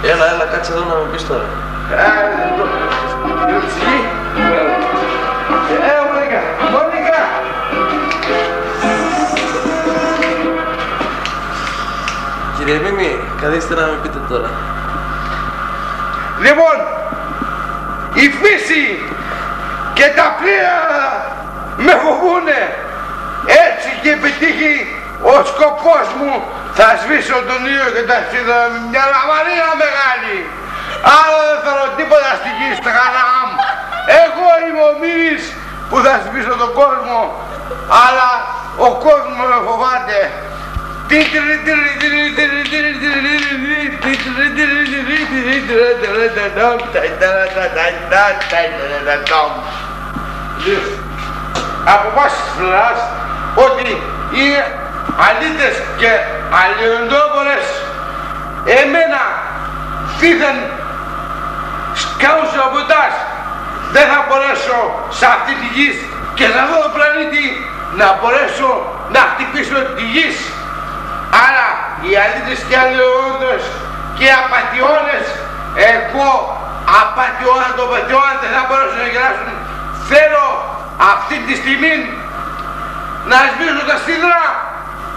Έλα, κάτσε εδώ να με πεις τώρα. Μόνικα! Κύριε Μίμη, καθίστε να με πείτε τώρα. Λοιπόν, η φύση και τα πλοία με φοβούνε. Έτσι και πετύχει ο σκοπός μου. Θα σβήσω τον ήλιο και τα στείλω μια λαμαρία μεγάλη. Άλλο δεν θέλω τίποτα στη γη, στα χαρά μου. Εγώ είμαι ο Μίμης που θα σβήσω τον κόσμο, αλλά ο κόσμος με φοβάται. Από εμάς της πλευράς ότι είναι αλήτες και αλληλοντόπορες εμένα δίθεν σκάουν σαμποτάζ. Δεν θα μπορέσω σε αυτή τη γη και σε αυτό το πλανήτη να μπορέσω να χτυπήσω τη γη. Άρα οι αλήτες και αλληλοντόπορες και απατιώνες, εγώ απατιώνα το πατιώνα δεν θα μπορέσω να γελάσουν. Θέλω αυτή τη στιγμή να σβήσω τα σίδερα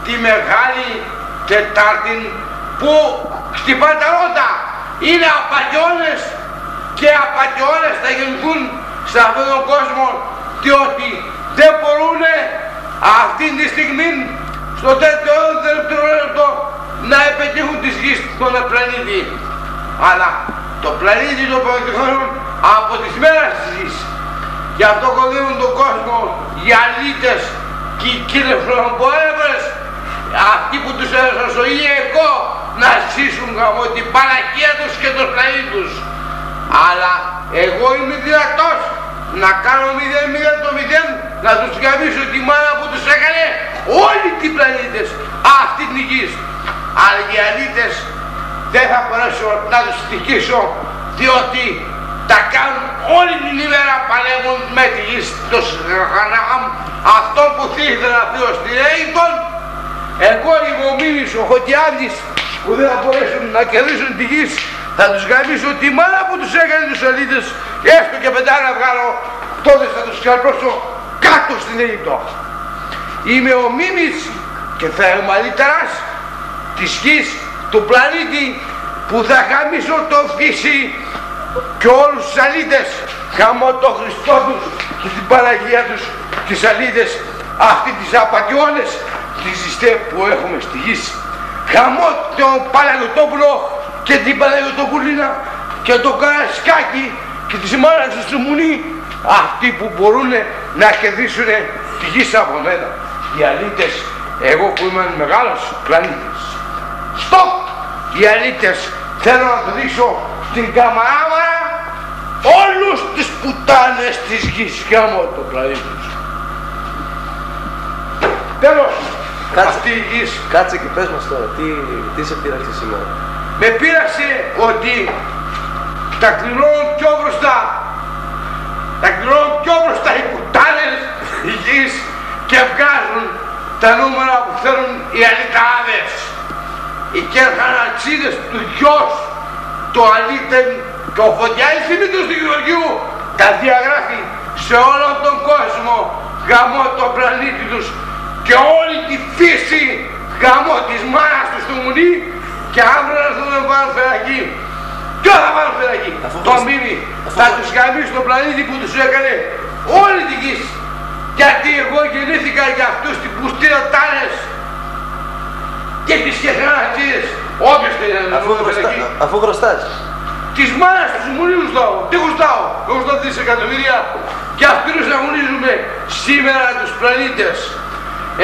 τη Μεγάλη Τετάρτη που χτυπά τα ρότα. Είναι απατιώνες και απατιώνες θα γεννηθούν σε αυτόν τον κόσμο, διότι δεν μπορούν αυτή τη στιγμή στο τέτοιο δευτερόλεπτο να επιτύχουν τη γη στον πλανήτη. Αλλά το πλανήτη το προηγούμενο από τις μέρες της γης. Γι' αυτό κονδύουν τον κόσμο οι αλήτες και οι κύριες φλωρομπόρευρες, αυτοί που τους έδωσαν στο ΙΕΚΟ να ζήσουν από την Παναγία τους και τον πλανήτη τους. Αλλά εγώ είμαι δυνατός να κάνω 0-0 το 0, να τους γαμίσω τη μάνα που τους έκανε όλοι οι πλανήτες αυτή την γη. Αλλά οι αλήτες δεν θα μπορέσω να τους στοιχήσω, διότι τα κάνουν όλη την ημέρα, παλεύουν με τη γη στο Σαχανάμ, αυτό που ήθελε να πει ο Στηρέιτον. Εγώ είμαι ο Μίμης, ο Χωτιάδης, που δεν θα μπορέσουν να κερδίσουν τη γη. Θα τους γαμίσω τη μάνα που τους έκανε τους αλήτες, έστω και πεντά να βγάλω, τότε θα τους καλπρώσω κάτω στην Αίγυπτο. Είμαι ο Μίμης και θα είμαι αλήτερας της γης, του πλανήτη, που θα γαμίσω το φύση και όλους τους αλήτες. Χαμώ το Χριστό τους και την Παναγία τους, τις αλήτες, αυτοί τις απατιώνες, τις ζηστέ που έχουμε στη γη. Χαμώ τον Παναγιωτόπουλο και την Παναγιωτοπουλίνα και το Καρασκάκι και τις μάνας του στη Μουνή, αυτοί που μπορούν να κερδίσουν τη γη από μένα. Οι αλήτες, εγώ που είμαι μεγάλος πλανήτης. Στοπ! Οι αλήτες, θέλω να το δείξω στην καμαράμαρα όλους τους πουτάνες της γης γάμω το πλανήτη τους. Τέλος, αυτή η γης. Κάτσε και πες μας τώρα, τι σε πείραξε σήμερα. Με πείραξε ότι τα κληρώνουν πιο μπροστά. Τα κληρώνουν πιο μπροστά οι πουτάνες η γης και βγάζουν τα νούμερα που θέλουν οι αλητάδες. Οι κερχανατσίδες του γιος, το αλήτεν και ο Φωτιάδης Δημήτρης του Γεωργίου τα διαγράφει σε όλο τον κόσμο, γαμώ το πλανήτη τους και όλη τη φύση, γαμώ της μάνας τους του Μουνί, και αύριο να έρθουν να βάλουν φερακή. Ποιο θα βάλουν φερακή? Το Μίμη. Θα τους γαμίσει τον πλανήτη που τους έκανε όλη τη γη. Γιατί εγώ γεννήθηκα για αυτούς τους τυροτάνες και τις κερχανατσίδες. Όποιος θέλει να βάλουν φερακή. Αφού χρωστάς. Της μάνας τους Μουνίου χρωστάω. Τι χρωστάω? Εγώ χρωστάω δισεκατομμύρια και αυτούς αγωνίζουμε σήμερα τους πλανήτες.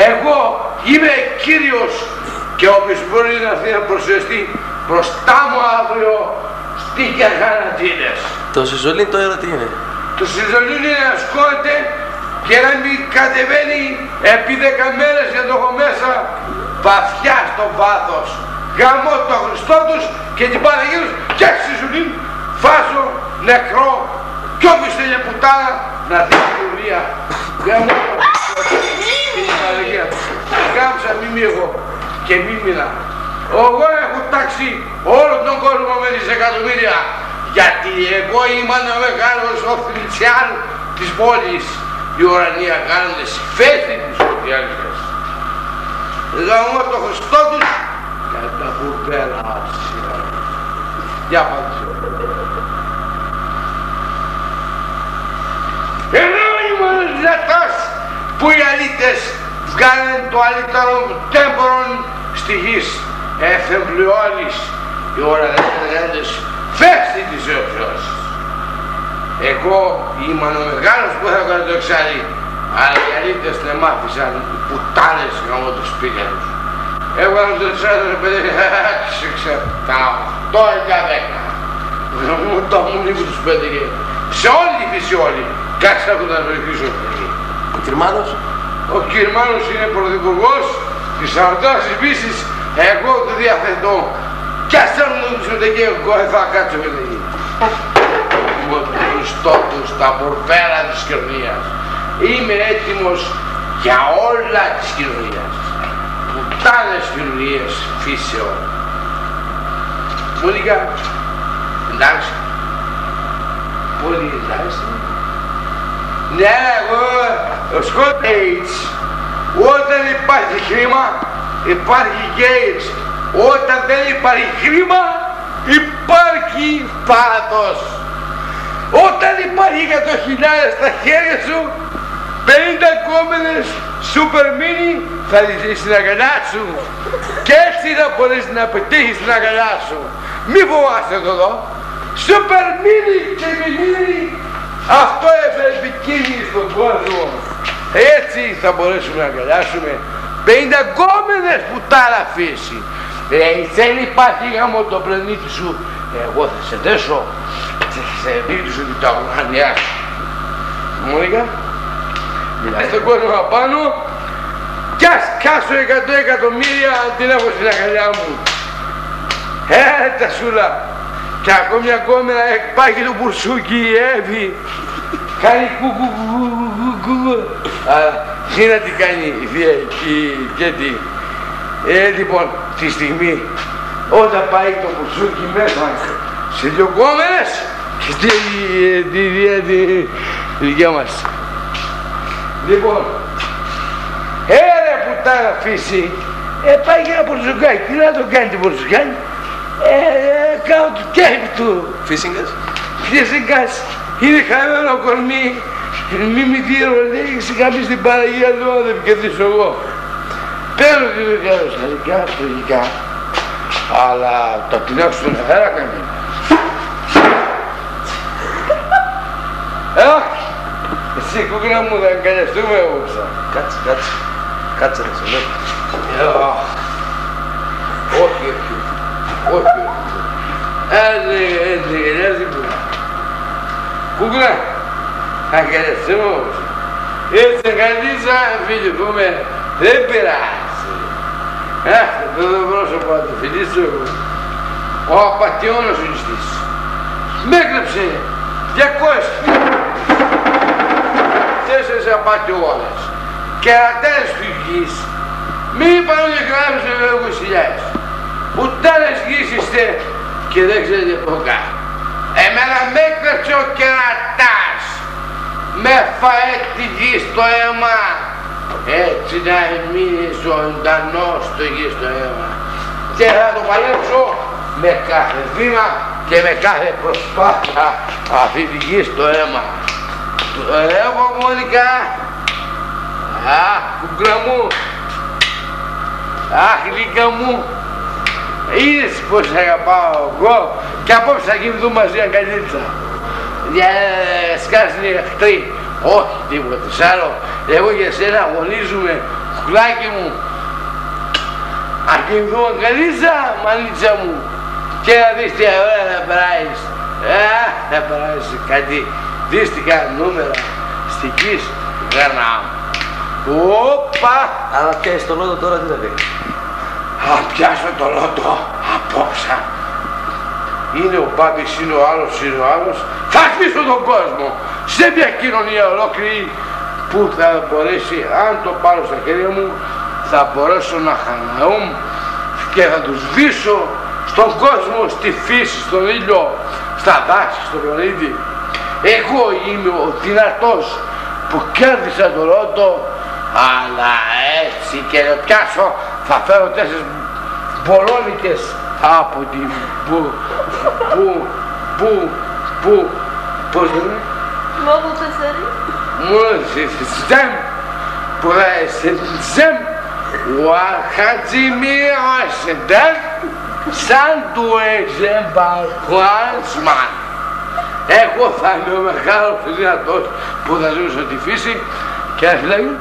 Εγώ είμαι Κύριος και όποιος μπορεί να έρθει να προσεστεί μπροστά μου αύριο στη Κερχανατίνες. Το Σιζολίν τώρα τι είναι? Το Σιζολίν είναι να σκόνεται και να μην κατεβαίνει επί 10 μέρες για το έχω μέσα βαθιά στο βάθος. Γαμώ το Χριστό τους και την Παναγία τους και Σιζολίν βάζω νεκρό κι όποιος θέλει πουτάνα να δει την ουρία. Γαμώ το Χριστό τους και την Παναγία τους. Γάμψα μη εγώ και μη μιλά. Εγώ έχω τάξει όλο τον κόσμο με δισεκατομμύρια γιατί εγώ ήμουν ο μεγάλος οφθλιτσιάν της πόλης. Οι ουρανοί αγάνοντες φέθη της οδιάλικας. Γαμώ το Χριστό τους και τα μπουρμπέλα σήμερα. Για απάντησε. Ενώ ήμουν δυνατός που οι αλήτες βγάλαν το αλύτερο τέμπορον στη γης. Εφεμπλιώνεις οι ουρανές φέστη της όψεως. Εγώ ήμουν ο μεγάλος που θα έκανα το εξάρι, αλλά οι αλήτες δεν μ' άφησαν οι πουτάνες γάμω τους πήγαινους. Έβγαλα το εξάρι ρε παιδί, τα 8 ή 10. Μου το μου λίγο τους πέτυχε. Σε όλη τη φύση όλοι. Κάτσε να τον βοηθήσω. Ο Κυρμάνος? Ο Κυρμάνος είναι πρωθυπουργός της Ανατολάς της Βύσσης. Εγώ το διαθέτω. Κι ας θέλουν να τους και εγώ θα κάτσω με εκεί. Με τον Χριστό τους, τα μπορβέρα της κοινωνίας. Είμαι έτοιμος για όλα της κοινωνίας. Πουτάνες κοινωνίες φύσεων. Μόνικα, εντάξει. Πολύ εντάξει. Ναι, εγώ, ο Σκοτ AIDS, όταν υπάρχει χρήμα, υπάρχει και AIDS. Όταν δεν υπάρχει χρήμα, υπάρχει πάθος. Όταν υπάρχει 100.000 στα χέρια σου, 50 κόμενες σούπερ μίνι θα λυθείς στην αγκαλιά σου. Και έτσι θα μπορείς να πετύχεις την αγκαλιά σου. Μη φοβάστε το εδώ. Σούπερ μίνι και μίνι. Αυτό έφερε επικίνδυνη στον κόσμο. Έτσι θα μπορέσουμε να αγκαλιάσουμε 50 κόμενες που τα αφήσει. Δεν υπάρχει γάμο το πλανήτη σου. Εγώ θα σε δέσω και θα σε δείξω την ταγωνιά σου. Μόνικα, μιλάς στον κόσμο απάνω κι ας κάσω 100 εκατομμύρια αν την έχω στην αγκαλιά μου. Τα σούλα. Και ακόμη μια κόμενα πάει και το μπουρσούκι η Εύη. Κάνει κουκουκουκουκου. Τι να τι κάνει η θεία και τι. Λοιπόν, τη στιγμή όταν πάει το μπουρσούκι μέσα σε 2 κόμενες και στη δικιά μας. Λοιπόν, πουτάνα φύση, πάει και ένα μπουρσουκάκι. Τι να το κάνει την μπουρσουκάκι. Κάνω το κέφι του. Φίσιγκας? Φίσιγκας. Είναι χαμένο κορμί. Μη μη δίρο, λέει, κάποιος στην Παναγία του, δεν επικεντρήσω εγώ. Παίρνω τη δουλειά του στα δικά, λογικά. Αλλά το πεινάξω στον αέρα κάνει. Εσύ κούκλα μου θα αγκαλιαστούμε όπως. Κάτσε, κάτσε. Κάτσε να σε λέω. Όχι, όχι. Όχι. Έτσι που. Κούκλα, αγκαλιαστούμε όμως. Έτσι αγκαλίτσα, φιληθούμε. Δεν πειράζει. Αυτό το πρόσωπο θα το φιλήσω εγώ. Ο απατεώνος ο νηστής. Μ' έκλεψε 200. 4 απατεώνες. Κερατές του γης. Μη είπαν ότι γράψε με 20.000. Πουτάνες γης είστε και δεν ξέρετε από κάτω. Εμένα μ' έκλεψε ο κερατάς. Με φαέ τη γη στο αίμα. Έτσι να μείνει ζωντανό στο γη στο αίμα. Και θα το παλέψω με κάθε βήμα και με κάθε προσπάθεια αυτή τη γη στο αίμα. Το έχω Μόνικα. Αχ, κουκλά μου. Αχ, Λίκα μου. Είδες πως αγαπάω εγώ και απόψε θα κοιμηθούμε μαζί αγκαλίτσα. Σκάσουν οι εχθροί. Όχι τίποτα σ' άλλο. Εγώ για σένα αγωνίζομαι, κουκλάκι μου. ακινδού αγκαλίτσα, μανίτσα μου. Και να δεις τι ωραία θα περάσεις. Θα περάσεις κάτι δύστικα νούμερα στικής γρανάμ. Όπα! Αλλά πιάσεις το λότο τώρα τι θα κάνεις? Θα πιάσω το λότο απόψε. Είναι ο Μπάμπης, είναι ο άλλος. Θα χτίσω τον κόσμο σε μια κοινωνία ολόκληρη που θα μπορέσει, αν το πάρω στα χέρια μου, θα μπορέσω να χαναούμ και θα τους βήσω στον κόσμο, στη φύση, στον ήλιο, στα δάση, στον πλανήτη. Εγώ είμαι ο δυνατός που κέρδισα το λότο, αλλά έτσι και να πιάσω θα φέρω 4 μπολόνικες από την πώς είναι? Λόγω 4. Μόνο ζεμ, που θα ζεμ, ο Αρχατζημί ασεντέμ, σαν του εξεμπαρχουάσμαν. Εγώ θα είμαι ο μεγάλος δυνατός που θα ζήσω στη φύση και να φυλάγει.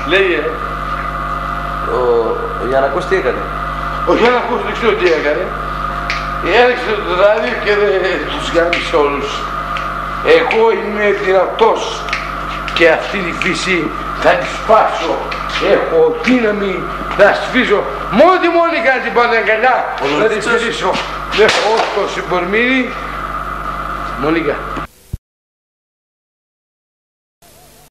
Λέγε. Ο Γιαννακός τι έκανε? Ο Γιάννακος δεν ξέρω τι έκανε. Έριξε το ράδιο και δεν τους γάμισε όλους. Εγώ είμαι δυνατός και αυτή τη φύση θα τη σπάσω. Έχω δύναμη να σφίζω. Μόνο τη Μόνικα την πάω αγκαλιά. Θα τη σφυρίσω. Με αυτό συμπορμήρι. Μόνικα.